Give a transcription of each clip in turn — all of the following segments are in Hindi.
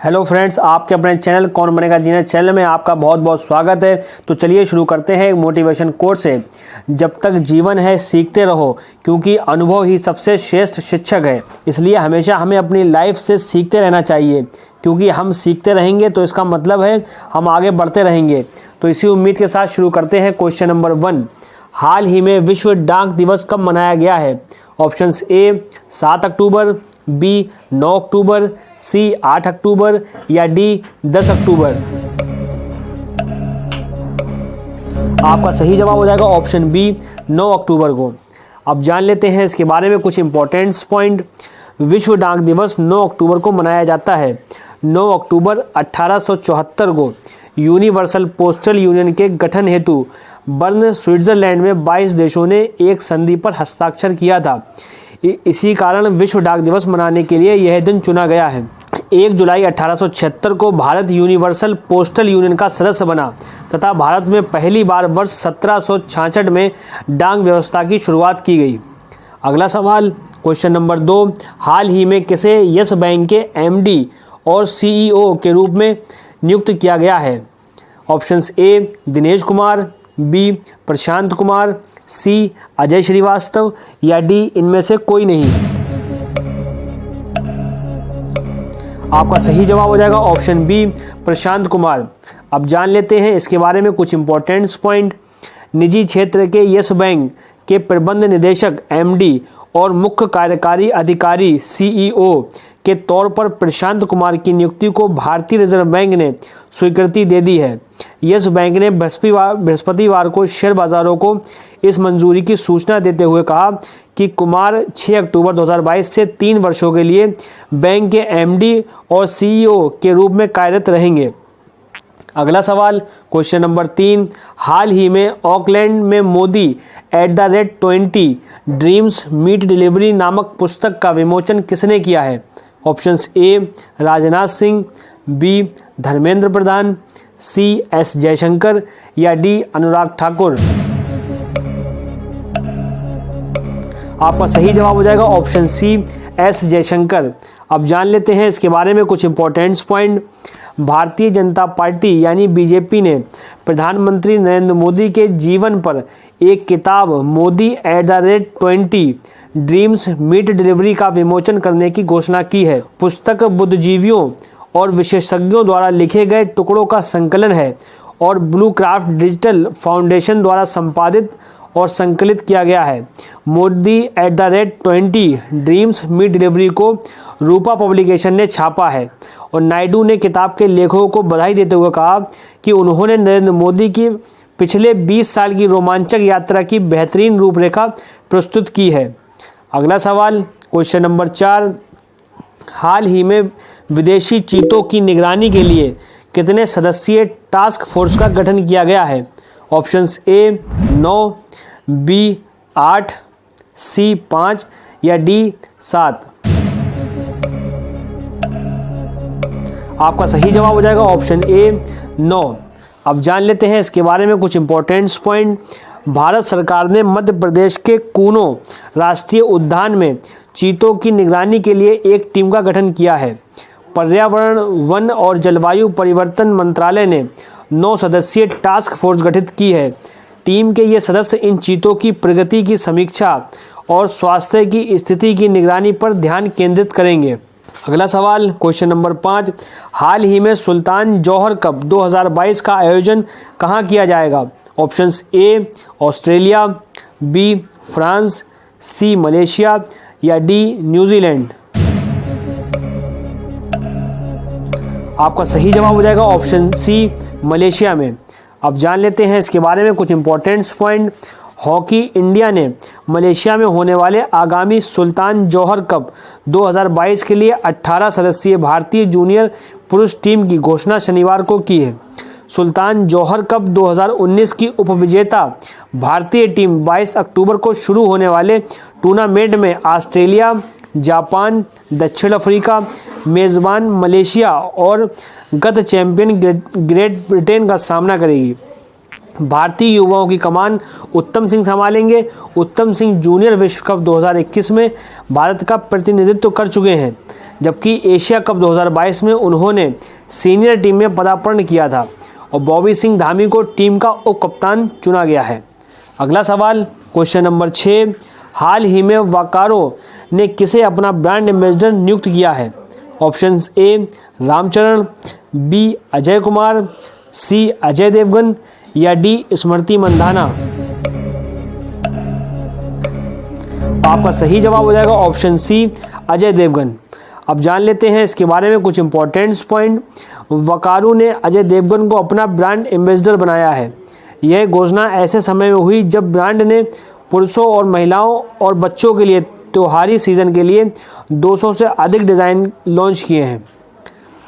हेलो फ्रेंड्स, आपके अपने चैनल कौन बनेगा जीनियर चैनल में आपका बहुत बहुत स्वागत है। तो चलिए शुरू करते हैं एक मोटिवेशन कोट से। जब तक जीवन है सीखते रहो, क्योंकि अनुभव ही सबसे श्रेष्ठ शिक्षक है। इसलिए हमेशा हमें अपनी लाइफ से सीखते रहना चाहिए, क्योंकि हम सीखते रहेंगे तो इसका मतलब है हम आगे बढ़ते रहेंगे। तो इसी उम्मीद के साथ शुरू करते हैं क्वेश्चन नंबर 1। हाल ही में विश्व डाक दिवस कब मनाया गया है? ऑप्शंस ए 7 अक्टूबर, बी 9 अक्टूबर, सी 8 अक्टूबर या डी 10 अक्टूबर। आपका सही जवाब हो जाएगा ऑप्शन बी 9 अक्टूबर को। अब जान लेते हैं इसके बारे में कुछ इंपॉर्टेंट पॉइंट। विश्व डाक दिवस 9 अक्टूबर को मनाया जाता है। 9 अक्टूबर 1874 को यूनिवर्सल पोस्टल यूनियन के गठन हेतु बर्न स्विट्जरलैंड में 22 देशों ने एक संधि पर हस्ताक्षर किया था। इसी कारण विश्व डाक दिवस मनाने के लिए यह दिन चुना गया है। 1 जुलाई 1876 को भारत यूनिवर्सल पोस्टल यूनियन का सदस्य बना तथा भारत में पहली बार वर्ष 1766 में डाक व्यवस्था की शुरुआत की गई। अगला सवाल क्वेश्चन नंबर 2। हाल ही में किसे यस बैंक के एमडी और सीईओ के रूप में नियुक्त किया गया है? Options A Dinesh Kumar, B Prashant Kumar, C Ajay Srivastava या डी इनमें से कोई नहीं। आपका सही जवाब हो जाएगा ऑप्शन बी प्रशांत कुमार। अब जान लेते हैं इसके बारे में कुछ इंपॉर्टेंट पॉइंट। निजी क्षेत्र के यस बैंक के प्रबंध निदेशक एमडी और मुख्य कार्यकारी अधिकारी सीईओ के तौर पर प्रशांत कुमार की नियुक्ति को भारतीय रिजर्व बैंक ने स्वीकृति दे दी है। यस बैंक ने बृहस्पतिवार को शेयर बाजारों को इस मंजूरी की सूचना देते हुए कहा कि कुमार 6 अक्टूबर 2022 से 3 वर्षों के लिए बैंक के एमडी और सीईओ के रूप में कार्यरत रहेंगे। अगला सवाल क्वेश्चन नंबर 3। हाल ही में ऑकलैंड में मोदी @20 ड्रीम्स मीट डिलीवरी नामक पुस्तक का विमोचन किसने किया है? Options A Rajnath Singh, B Dharmendra Pradhan, C S Jaishankar या डी अनुराग ठाकुर। आपका सही जवाब हो जाएगा ऑप्शन सी एस जयशंकर। अब जान लेते हैं इसके बारे में कुछ important point. Bharatiya Janata party यानी बीजेपी ने प्रधानमंत्री नरेंद्र मोदी के जीवन पर एक किताब मोदी @20 ड्रीम्स मीट डिलीवरी का विमोचन करने की घोषणा की है। पुस्तक बुद्धिजीवियों और विशेषज्ञों द्वारा लिखे गए टुकड़ों का संकलन है और ब्लू क्राफ्ट डिजिटल फाउंडेशन द्वारा संपादित और संकलित किया गया है। मोदी @20 ड्रीम्स मीट डिलीवरी को रूपा पब्लिकेशन ने छापा है और नायडू ने किताब के लेखकों को बधाई देते हुए कहा कि उन्होंने नरेंद्र मोदी की पिछले 20 साल की रोमांचक यात्रा की बेहतरीन रूपरेखा प्रस्तुत की है। अगला सवाल क्वेश्चन नंबर 4। हाल ही में विदेशी चीतों की निगरानी के लिए कितने सदस्यीय टास्क फोर्स का गठन किया गया है? ऑप्शंस ए 9, बी 8, सी 5 या डी 7। आपका सही जवाब हो जाएगा ऑप्शन ए 9। अब जान लेते हैं इसके बारे में कुछ इंपॉर्टेंट पॉइंट। भारत सरकार ने मध्य प्रदेश के कूनो राष्ट्रीय उद्यान में चीतों की निगरानी के लिए एक टीम का गठन किया है। पर्यावरण, वन और जलवायु परिवर्तन मंत्रालय ने 9 सदस्यीय टास्क फोर्स गठित की है। टीम के ये सदस्य इन चीतों की प्रगति की समीक्षा और स्वास्थ्य की स्थिति की निगरानी पर ध्यान केंद्रित करेंगे। अगला सवाल क्वेश्चन नंबर 5। हाल ही में सुल्तान जौहर कप 2022 का आयोजन कहाँ किया जाएगा? Options A Australia, B France, C Malaysia या डी न्यूजीलैंड। आपका सही जवाब हो जाएगा ऑप्शन सी मलेशिया में। अब जान लेते हैं इसके बारे में कुछ इंपॉर्टेंट पॉइंट। हॉकी इंडिया ने मलेशिया में होने वाले आगामी सुल्तान जौहर कप 2022 के लिए 18 सदस्यीय भारतीय जूनियर पुरुष टीम की घोषणा शनिवार को की है। सुल्तान जौहर कप 2019 की उपविजेता भारतीय टीम 22 अक्टूबर को शुरू होने वाले टूर्नामेंट में ऑस्ट्रेलिया, जापान, दक्षिण अफ्रीका, मेज़बान मलेशिया और गत चैंपियन ग्रेट ब्रिटेन का सामना करेगी। भारतीय युवाओं की कमान उत्तम सिंह संभालेंगे। उत्तम सिंह जूनियर विश्व कप 2021 में भारत का प्रतिनिधित्व कर चुके हैं। जबकि एशिया कप 2022 में उन्होंने सीनियर टीम में पदार्पण किया था और बॉबी सिंह धामी को टीम का उप कप्तान चुना गया है। अगला सवाल क्वेश्चन नंबर 6, हाल ही में वाकारो ने किसे अपना ब्रांड एम्बेसडर नियुक्त किया है? Options A Ramcharan, B Ajay Kumar, C Ajay Devgan या डी स्मृति मंधाना। आपका सही जवाब हो जाएगा ऑप्शन सी अजय देवगन। अब जान लेते हैं इसके बारे में कुछ इंपॉर्टेंट पॉइंट। वकारू ने अजय देवगन को अपना ब्रांड एम्बेसडर बनाया है। यह घोषणा ऐसे समय में हुई जब ब्रांड ने पुरुषों और महिलाओं और बच्चों के लिए त्योहारी सीजन के लिए 200 से अधिक डिज़ाइन लॉन्च किए हैं।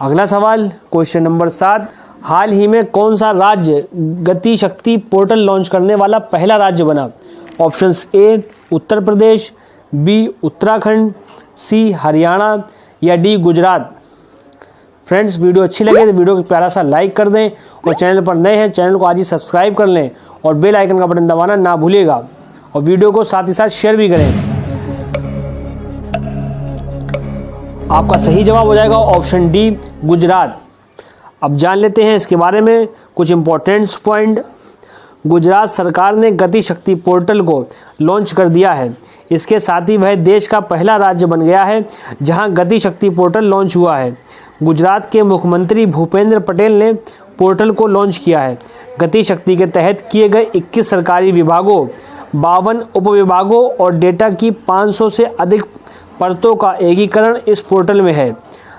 अगला सवाल क्वेश्चन नंबर 7, हाल ही में कौन सा राज्य गति शक्ति पोर्टल लॉन्च करने वाला पहला राज्य बना? Options A Uttar Pradesh, B Uttarakhand, C Haryana या डी गुजरात। फ्रेंड्स, वीडियो अच्छी लगे तो वीडियो को प्यारा सा लाइक कर दें और चैनल पर नए हैं चैनल को आज ही सब्सक्राइब कर लें और बेल आइकन का बटन दबाना ना भूलिएगा और वीडियो को साथ ही साथ शेयर भी करें। आपका सही जवाब हो जाएगा ऑप्शन डी गुजरात। अब जान लेते हैं इसके बारे में कुछ इंपॉर्टेंट पॉइंट। गुजरात सरकार ने गति शक्ति पोर्टल को लॉन्च कर दिया है। इसके साथ ही वह देश का पहला राज्य बन गया है जहां गति शक्ति पोर्टल लॉन्च हुआ है। गुजरात के मुख्यमंत्री भूपेंद्र पटेल ने पोर्टल को लॉन्च किया है। गति शक्ति के तहत किए गए 21 सरकारी विभागों, 52 उपविभागों और डेटा की 500 से अधिक परतों का एकीकरण इस पोर्टल में है।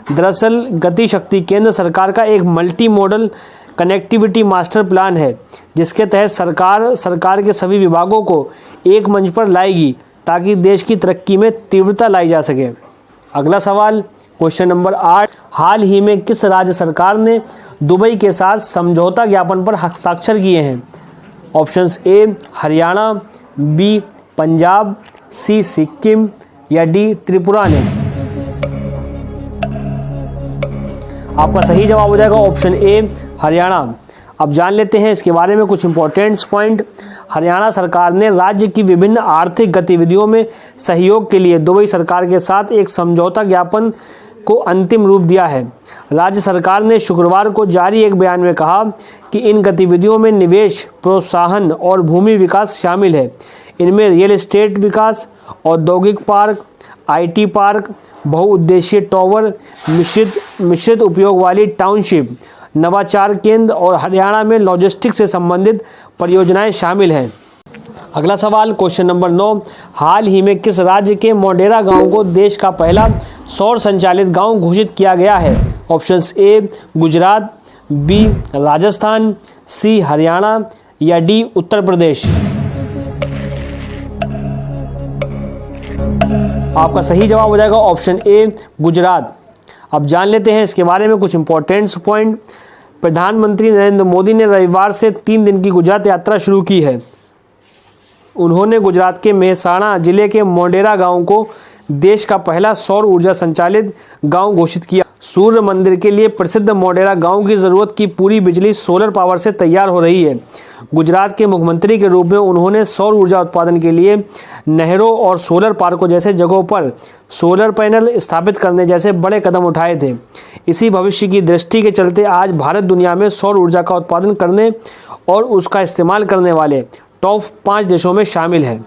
दरअसल गति शक्ति केंद्र सरकार का एक multi modal connectivity master plan है जिसके तहत सरकार के सभी विभागों को एक मंच पर लाएगी ताकि देश की तरक्की में तीव्रता लाई जा सके। अगला सवाल क्वेश्चन नंबर 8, हाल ही में किस राज्य सरकार ने दुबई के साथ समझौता ज्ञापन पर हस्ताक्षर किए हैं? Options A Haryana, B Punjab, C Sikkim या डी त्रिपुरा ने। आपका सही जवाब हो जाएगा ऑप्शन ए हरियाणा। अब जान लेते हैं इसके बारे में कुछ इंपॉर्टेंट पॉइंट। हरियाणा सरकार ने राज्य की विभिन्न आर्थिक गतिविधियों में सहयोग के लिए दुबई सरकार के साथ एक समझौता ज्ञापन को अंतिम रूप दिया है। राज्य सरकार ने शुक्रवार को जारी एक बयान में कहा कि इन गतिविधियों में निवेश, प्रोत्साहन और भूमि विकास शामिल है। इनमें रियल एस्टेट विकास, औद्योगिक पार्क, आईटी पार्क, बहुउद्देशीय टावर, मिश्रित उपयोग वाली टाउनशिप, नवाचार केंद्र और हरियाणा में लॉजिस्टिक्स से संबंधित परियोजनाएं शामिल हैं। अगला सवाल क्वेश्चन नंबर 9, हाल ही में किस राज्य के मोढेरा गांव को देश का पहला सौर संचालित गांव घोषित किया गया है? Options A Gujarat, B Rajasthan, C Haryana या डी उत्तर प्रदेश। आपका सही जवाब हो जाएगा ऑप्शन ए गुजरात। अब जान लेते हैं इसके बारे में कुछ इंपॉर्टेंट पॉइंट। प्रधानमंत्री नरेंद्र मोदी ने रविवार से 3 दिन की गुजरात यात्रा शुरू की है। उन्होंने गुजरात के मेहसाणा जिले के मोढेरा गांव को देश का पहला सौर ऊर्जा संचालित गांव घोषित किया। सूर्य मंदिर के लिए प्रसिद्ध मोढेरा गांव की जरूरत की पूरी बिजली सोलर पावर से तैयार हो रही है। गुजरात के मुख्यमंत्री के रूप में उन्होंने सौर ऊर्जा उत्पादन के लिए नहरों और सोलर पार्कों जैसे जगहों पर सोलर पैनल स्थापित करने जैसे बड़े कदम उठाए थे। इसी भविष्य की दृष्टि के चलते आज भारत दुनिया में सौर ऊर्जा का उत्पादन करने और उसका इस्तेमाल करने वाले टॉप 5 देशों में शामिल है।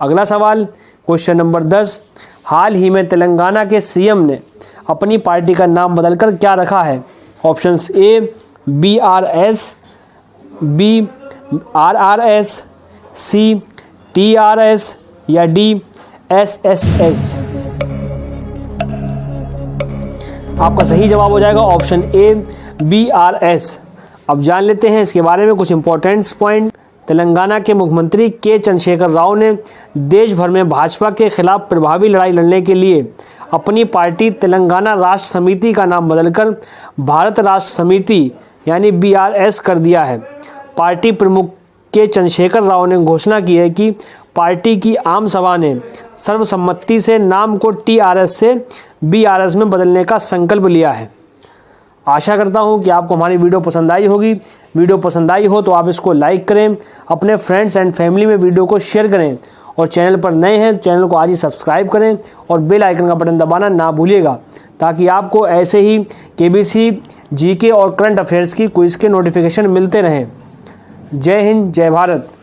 अगला सवाल क्वेश्चन नंबर 10, हाल ही में तेलंगाना के सीएम ने अपनी पार्टी का नाम बदलकर क्या रखा है? Options A BRS, B RRS, C TRS या डी SSS। आपका सही जवाब हो जाएगा ऑप्शन ए BRS। अब जान लेते हैं इसके बारे में कुछ इंपॉर्टेंट पॉइंट। तेलंगाना के मुख्यमंत्री के चंद्रशेखर राव ने देश भर में भाजपा के खिलाफ प्रभावी लड़ाई लड़ने के लिए अपनी पार्टी तेलंगाना राष्ट्र समिति का नाम बदलकर भारत राष्ट्र समिति यानी BRS कर दिया है। पार्टी प्रमुख के चंद्रशेखर राव ने घोषणा की है कि पार्टी की आम सभा ने सर्वसम्मति से नाम को TRS से BRS में बदलने का संकल्प लिया है। आशा करता हूं कि आपको हमारी वीडियो पसंद आई होगी। वीडियो पसंद आई हो तो आप इसको लाइक करें, अपने फ्रेंड्स एंड फैमिली में वीडियो को शेयर करें और चैनल पर नए हैं चैनल को आज ही सब्सक्राइब करें और बेल आइकन का बटन दबाना ना भूलिएगा ताकि आपको ऐसे ही KBC GK और करंट अफेयर्स की क्विज़ के नोटिफिकेशन मिलते रहें। जय हिंद, जय भारत।